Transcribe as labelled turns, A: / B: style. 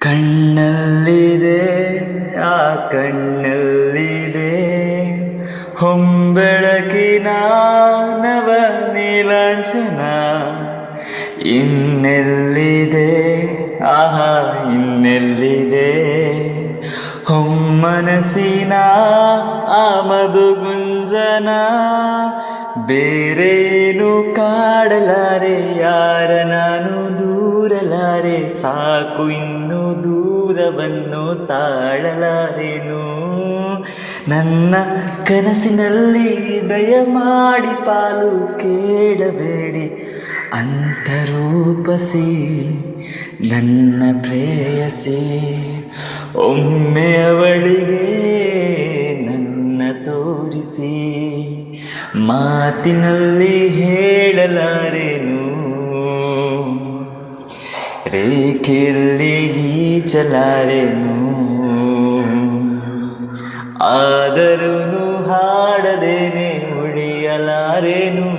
A: ಕಣ್ಣಲ್ಲಿದೆ ಆ ಕಣ್ಣಲ್ಲಿದೆ ಹೊಂಬೆಳಕಿನ ನವ ನೀಲಾಂಜನ. ಇನ್ನೆಲ್ಲಿದೆ ಆಹಾ ಇನ್ನೆಲ್ಲಿದೆ ಹೊಮ್ಮನಸಿನ ಆ ಮಧುಗುಂಜನ. ಬೇರೇನು ಕಾಡಲಾರೆ ಯಾರ ನಾನು ದೂರಲಾರೆ, ಸಾಕು ಇನ್ನು ದೂರವನ್ನು ತಾಳಲಾರೆನು. ನನ್ನ ಕನಸಿನಲ್ಲಿ ದಯಮಾಡಿ ಪಾಲು ಕೇಳಬೇಡಿ, ಅಂತರೂಪಸಿ ನನ್ನ ಪ್ರೇಯಸಿ. ಒಮ್ಮೆ ಅವಳಿಗೆ ನನ್ನ ತೋರಿಸಿ, ಮಾತಿನಲ್ಲಿ ಹೇಳಲಾರೆನು, ರೇಖೆಯಲ್ಲಿ ಗೀಚಲಾರೆನು. ಆದರೂ ಹಾಡದೇನೆ ಉಳಿಯಲಾರೆನು.